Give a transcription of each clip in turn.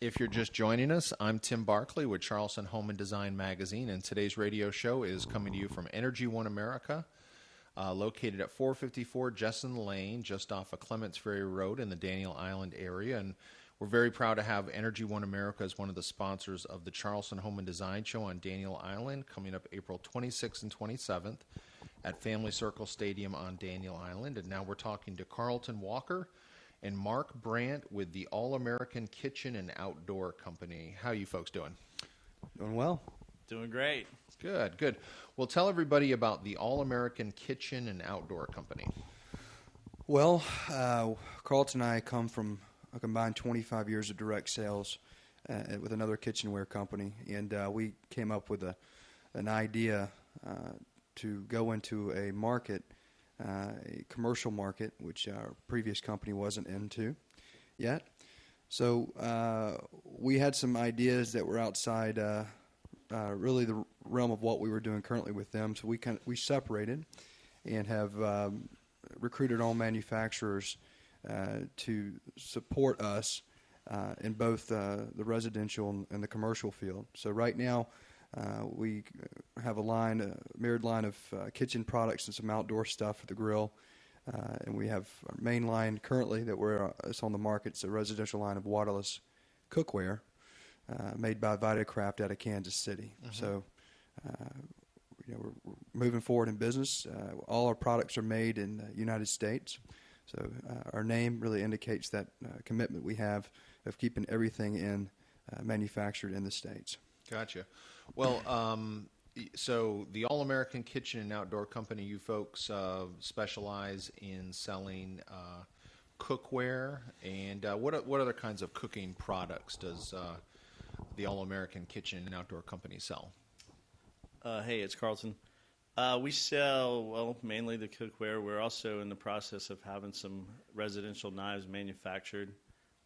If you're just joining us, I'm Tim Barkley with Charleston Home and Design Magazine, and today's radio show is coming to you from Energy One America, located at 454 Jesson Lane, just off of Clements Ferry Road in the Daniel Island area. And we're very proud to have Energy One America as one of the sponsors of the Charleston Home and Design Show on Daniel Island, coming up April 26th and 27th at Family Circle Stadium on Daniel Island. And now we're talking to Carlton Walker and Mark Brandt with the All-American Kitchen and Outdoor Company. How are you folks doing? Doing well. Doing great. Good, good. Well, tell everybody about the All-American Kitchen and Outdoor Company. Well, Carlton and I come from a combined 25 years of direct sales with another kitchenware company, and we came up with an idea to go into a market, a commercial market, which our previous company wasn't into yet. So we had some ideas that were outside really the realm of what we were doing currently with them. So we separated and have recruited all manufacturers to support us in both the residential and the commercial field. So right now we have a mirrored line of kitchen products and some outdoor stuff for the grill. And we have our main line currently that it's on the market. It's a residential line of waterless cookware made by Vitacraft out of Kansas City. Mm-hmm. So we're moving forward in business. All our products are made in the United States. So our name really indicates that commitment we have of keeping everything manufactured in the States. Gotcha. Well, so the All-American Kitchen and Outdoor Company, you folks specialize in selling cookware, and what other kinds of cooking products does the All-American Kitchen and Outdoor Company sell? Hey, it's Carlton. We sell, mainly the cookware. We're also in the process of having some residential knives manufactured.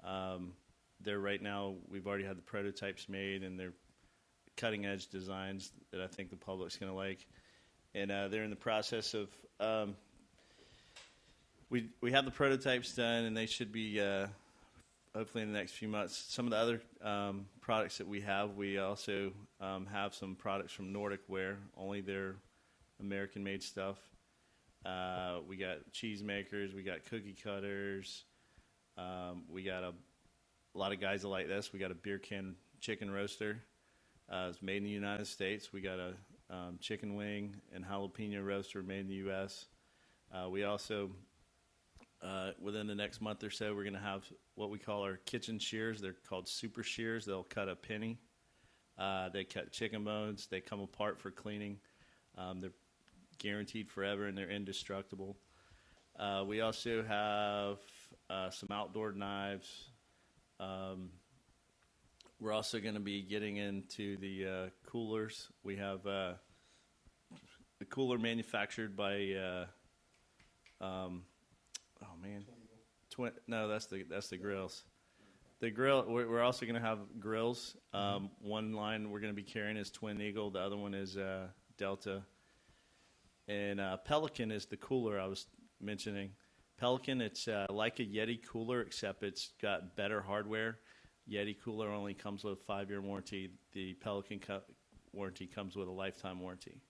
Right now, we've already had the prototypes made, and they're cutting-edge designs that I think the public's going to like. And they're in the process of we have the prototypes done, and they should be hopefully in the next few months. Some of the other products that we also have some products from Nordic Ware, only their American-made stuff. We got cheese makers, we got cookie cutters, we got a lot of guys that like this. We got a beer can chicken roaster. It's made in the United States. We got a chicken wing and jalapeno roaster made in the U.S. We also, within the next month or so, we're going to have what we call our kitchen shears. They're called super shears. They'll cut a penny. They cut chicken bones. They come apart for cleaning. They're guaranteed forever, and they're indestructible. We also have some outdoor knives. We're also going to be getting into the coolers. We have a cooler manufactured by that's the grills. The grill. We're also going to have grills. One line we're going to be carrying is Twin Eagle. The other one is Delta. And Pelican is the cooler I was mentioning. Pelican, it's like a Yeti cooler, except it's got better hardware. Yeti cooler only comes with a 5-year warranty. The Pelican warranty comes with a lifetime warranty.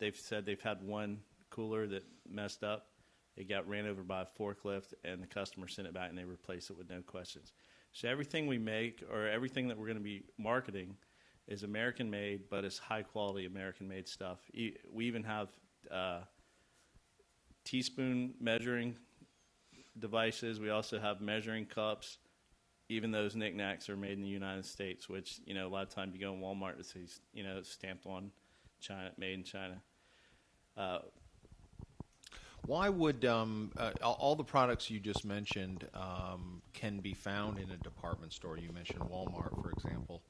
They've said they've had one cooler that messed up. It got ran over by a forklift, and the customer sent it back, and they replaced it with no questions. So everything we make, or everything that we're going to be marketing, is American-made, but it's high-quality American-made stuff. We even have teaspoon measuring devices. We also have measuring cups. Even those knickknacks are made in the United States, which, a lot of times you go in Walmart, it says, it's stamped on China, made in China. Why would all the products you just mentioned can be found in a department store? You mentioned Walmart, for example.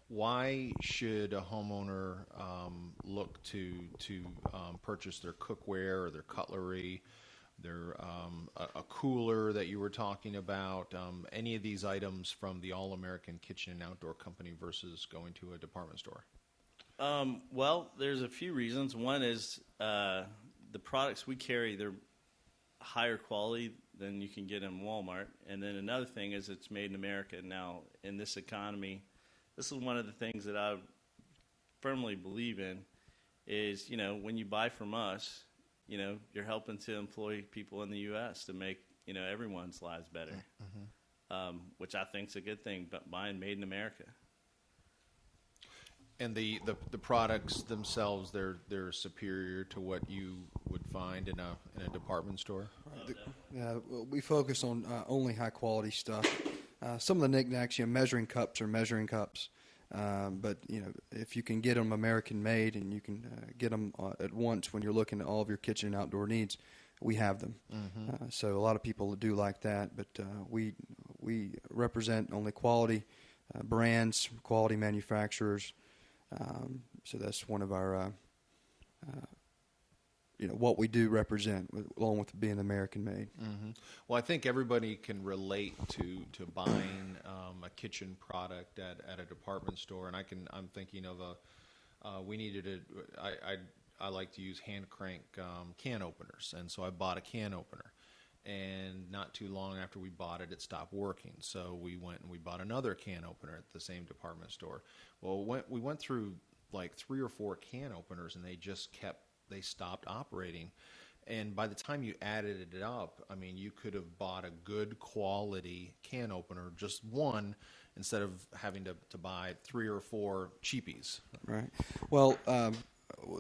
Why should a homeowner look to purchase their cookware or their cutlery, their a cooler that you were talking about, any of these items from the All-American Kitchen and Outdoor Company versus going to a department store? Well, there's a few reasons. One is the products we carry, higher quality than you can get in Walmart. And then another thing is it's made in America. Now, in this economy, this is one of the things that I firmly believe in is, when you buy from us, you're helping to employ people in the U.S. to make, everyone's lives better, which I think is a good thing, but buying made in America. And the products themselves, they're superior to what you would find in a department store. Yeah, we focus on only high quality stuff. Some of the knickknacks, measuring cups are measuring cups, but if you can get them American made and you can get them at once when you're looking at all of your kitchen and outdoor needs, we have them. So a lot of people do like that, but we represent only quality brands, quality manufacturers. So that's one of our, what we do represent, along with being American made. Well, I think everybody can relate to buying a kitchen product at a department store, and I'm thinking of we needed I like to use hand crank can openers, and so I bought a can opener. And not too long after we bought it, it stopped working. So we went and we bought another can opener at the same department store. Well, we went through like 3 or 4 can openers, and they stopped operating. And by the time you added it up, I mean, you could have bought a good quality can opener, just one, instead of having to buy 3 or 4 cheapies. Right. Well,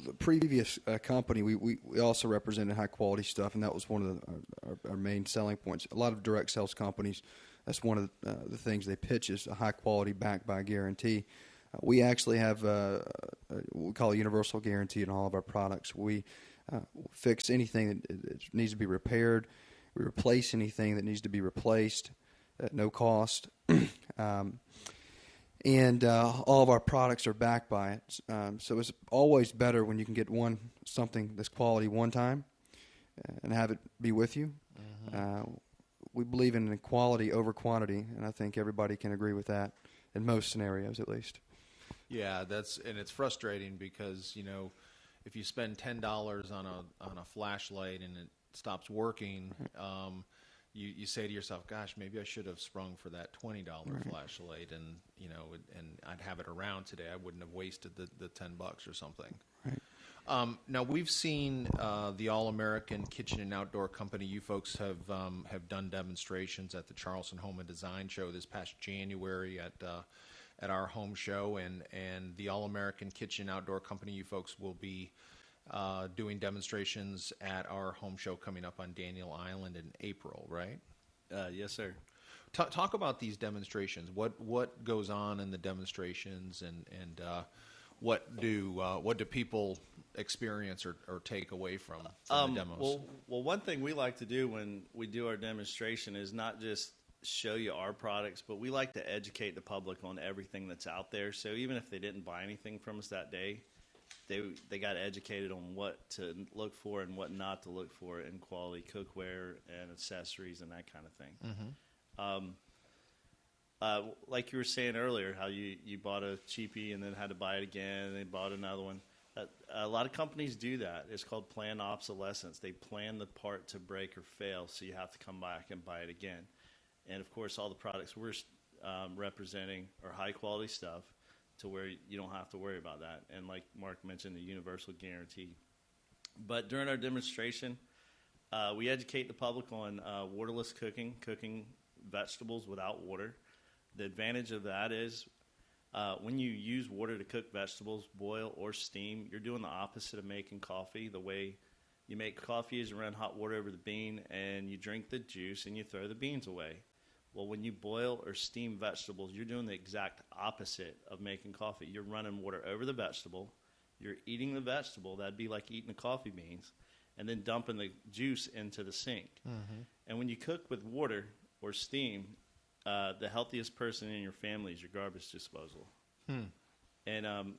the previous company, we also represented high quality stuff, and that was one of our main selling points. A lot of direct sales companies, that's one of the things they pitch is a high quality backed by guarantee. We actually have what we call a universal guarantee in all of our products. We fix anything that needs to be repaired. We replace anything that needs to be replaced at no cost. And all of our products are backed by it. So it's always better when you can get something that's quality one time and have it be with you. We believe in quality over quantity, and I think everybody can agree with that in most scenarios, at least. Yeah, and it's frustrating because if you spend $10 on a flashlight and it stops working, you say to yourself, "Gosh, maybe I should have sprung for that $20 flashlight, and and I'd have it around today. I wouldn't have wasted the $10 or something." Right. Now we've seen the All American Kitchen and Outdoor Company. You folks have done demonstrations at the Charleston Home and Design Show this past January at our home show, and the All American Kitchen and Outdoor Company. You folks will be doing demonstrations at our home show coming up on Daniel Island in April, right? Yes, sir. Talk about these demonstrations. What goes on in the demonstrations, and what do people experience or take away from the demos? Well, one thing we like to do when we do our demonstration is not just show you our products, but we like to educate the public on everything that's out there. So even if they didn't buy anything from us that day, they got educated on what to look for and what not to look for in quality cookware and accessories and that kind of thing. Like you were saying earlier, how you bought a cheapie and then had to buy it again, and they bought another one. A lot of companies do that. It's called planned obsolescence. They plan the part to break or fail, so you have to come back and buy it again. And, of course, all the products we're representing are high-quality stuff to where you don't have to worry about that. And like Mark mentioned, the universal guarantee. But during our demonstration, we educate the public on waterless cooking vegetables without water. The advantage of that is when you use water to cook vegetables, boil or steam, you're doing the opposite of making coffee. The way you make coffee is you run hot water over the bean and you drink the juice and you throw the beans away. Well, when you boil or steam vegetables, you're doing the exact opposite of making coffee. You're running water over the vegetable. You're eating the vegetable. That'd be like eating the coffee beans, and then dumping the juice into the sink. And when you cook with water or steam, the healthiest person in your family is your garbage disposal. And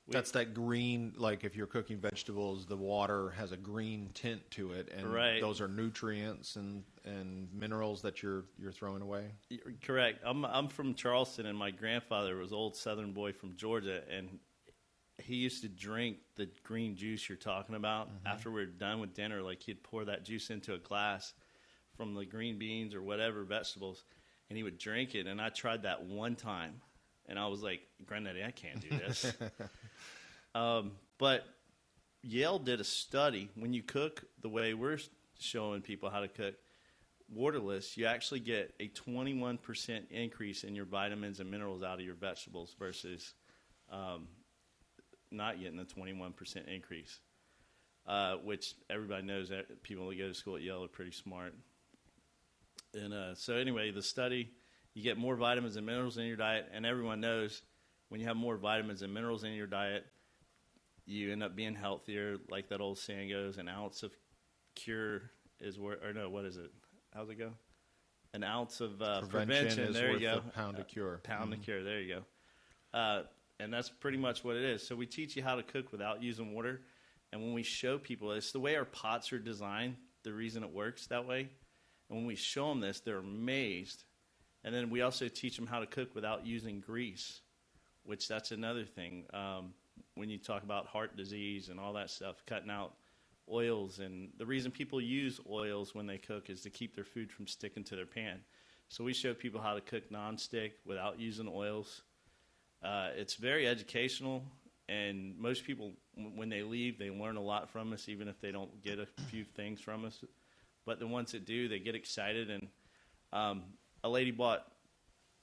that's that green, like if you're cooking vegetables, the water has a green tint to it, and those are nutrients and minerals that you're throwing away. Correct. I'm from Charleston, and my grandfather was an old Southern boy from Georgia, and he used to drink the green juice you're talking about. After we were done with dinner. Like, he'd pour that juice into a glass from the green beans or whatever vegetables, and he would drink it. And I tried that one time, and I was like, Granddaddy, I can't do this. But Yale did a study. When you cook the way we're showing people how to cook, waterless, you actually get a 21% increase in your vitamins and minerals out of your vegetables versus not getting the 21% increase, which everybody knows that people that go to school at Yale are pretty smart. And so anyway, the study, you get more vitamins and minerals in your diet, and everyone knows when you have more vitamins and minerals in your diet, you end up being healthier. Like that old saying goes, an ounce of cure is worth, or no, what is it? How's it go? An ounce of prevention is there worth you go. a pound of cure. Pound of cure, there you go. And that's pretty much what it is. So we teach you how to cook without using water. And when we show people, it's the way our pots are designed, the reason it works that way. And when we show them this, they're amazed. And then we also teach them how to cook without using grease, which that's another thing. When you talk about heart disease and all that stuff, cutting out oils. And the reason people use oils when they cook is to keep their food from sticking to their pan. So we show people how to cook nonstick without using oils. It's very educational, and most people, when they leave, they learn a lot from us, even if they don't get a few things from us. But the ones that do, they get excited. And a lady bought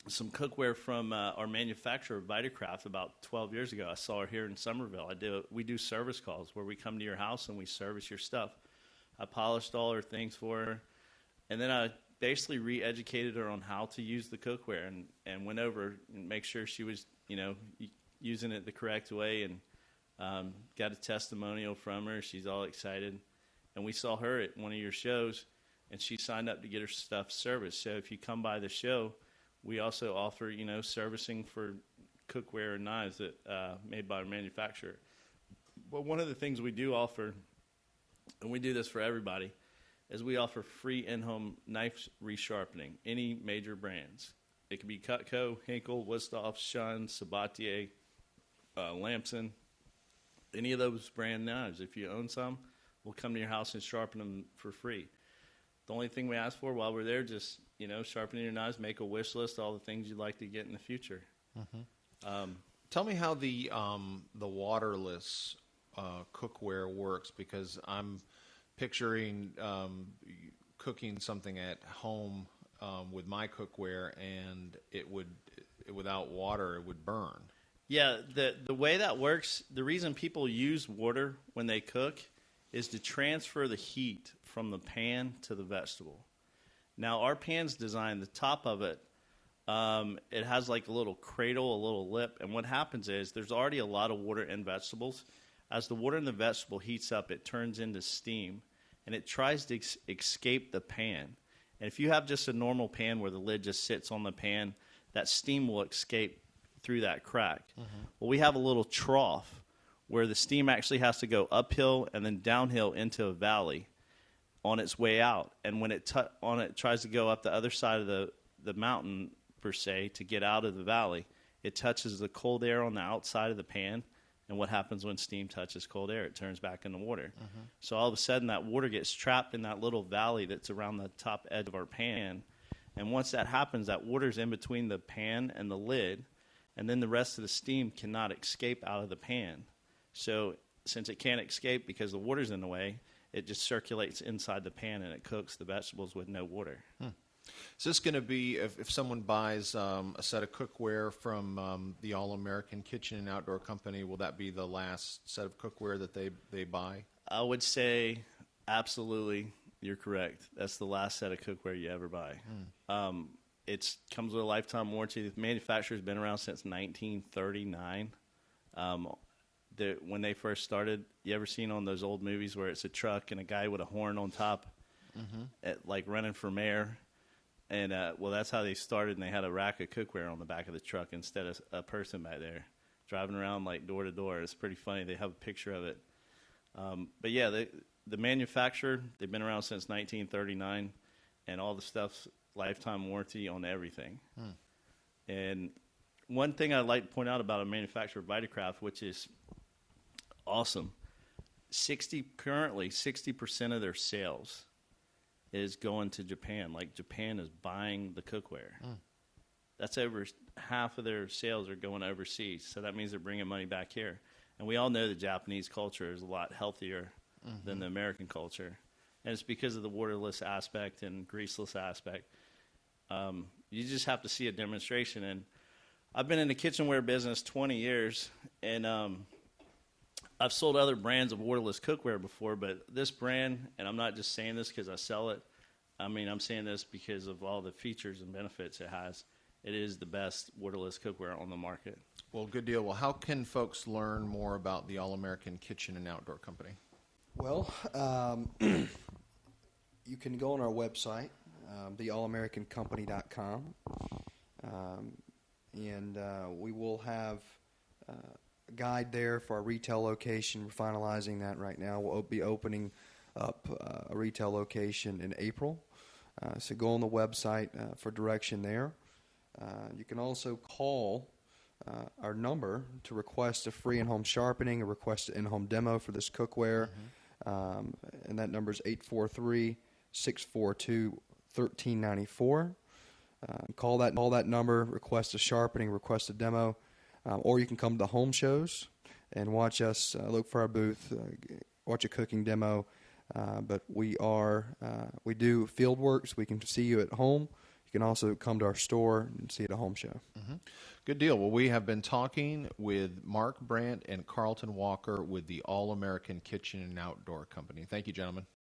some cookware from our manufacturer, Vitacraft, about 12 years ago. I saw her here in Somerville. We do service calls where we come to your house and we service your stuff. I polished all her things for her, and then I basically re-educated her on how to use the cookware and went over and make sure she was, using it the correct way, and got a testimonial from her. She's all excited. And we saw her at one of your shows, and she signed up to get her stuff serviced. So if you come by the show, we also offer, servicing for cookware and knives that made by a manufacturer. But one of the things we do offer, and we do this for everybody, is we offer free in-home knife resharpening, any major brands. It can be Cutco, Hinkle, Wusthof, Shun, Sabatier, Lamson, any of those brand knives. If you own some, we'll come to your house and sharpen them for free. The only thing we ask for while we're there, just, sharpening your knives, make a wish list, all the things you'd like to get in the future. Tell me how the waterless cookware works, because I'm picturing cooking something at home with my cookware, and without water, it would burn. Yeah, the way that works, the reason people use water when they cook is to transfer the heat from the pan to the vegetable. Now, our pan's designed, the top of it, it has like a little cradle, a little lip, and what happens is there's already a lot of water in vegetables. As the water in the vegetable heats up, it turns into steam, and it tries to escape the pan. And if you have just a normal pan where the lid just sits on the pan, that steam will escape through that crack. Well, we have a little trough where the steam actually has to go uphill and then downhill into a valley on its way out. And when it tries to go up the other side of the mountain, per se, to get out of the valley, it touches the cold air on the outside of the pan. And what happens when steam touches cold air? It turns back into water. So all of a sudden, that water gets trapped in that little valley that's around the top edge of our pan. And once that happens, that water's in between the pan and the lid, and then the rest of the steam cannot escape out of the pan. So since it can't escape because the water's in the way, it just circulates inside the pan, and it cooks the vegetables with no water. Is this going to be, if someone buys a set of cookware from the All-American Kitchen and Outdoor Company, will that be the last set of cookware that they buy? I would say absolutely, you're correct. That's the last set of cookware you ever buy. It comes with a lifetime warranty. The manufacturer's been around since 1939. When they first started, you ever seen on those old movies where it's a truck and a guy with a horn on top, like running for mayor? And, that's how they started, and they had a rack of cookware on the back of the truck instead of a person back there driving around, like, door to door. It's pretty funny. They have a picture of it. But, yeah, the manufacturer, they've been around since 1939, and all the stuff's lifetime warranty on everything. And one thing I'd like to point out about a manufacturer, Vitacraft, which is awesome. 60% of their sales is going to Japan. Like, Japan is buying the cookware. That's over half of their sales are going overseas. So that means they're bringing money back here. And we all know the Japanese culture is a lot healthier than the American culture. And it's because of the waterless aspect and greaseless aspect. You just have to see a demonstration. And I've been in the kitchenware business 20 years, and I've sold other brands of waterless cookware before, but this brand, and I'm not just saying this because I sell it, I mean, I'm saying this because of all the features and benefits it has. It is the best waterless cookware on the market. Well, good deal. Well, how can folks learn more about the All-American Kitchen and Outdoor Company? Well, you can go on our website, theallamericancompany.com, and we will have a guide there for our retail location. We're finalizing that right now. We'll be opening up a retail location in April. So go on the website for direction there. You can also call our number to request a free in-home sharpening or request an in-home demo for this cookware. And that number is 843-642-1394. Call that number, request a sharpening, request a demo, or you can come to the home shows and watch us, look for our booth, watch a cooking demo. But we do field work, so we can see you at home. You can also come to our store and see it at a home show. Good deal. Well, we have been talking with Mark Brandt and Carlton Walker with the All-American Kitchen and Outdoor Company. Thank you, gentlemen.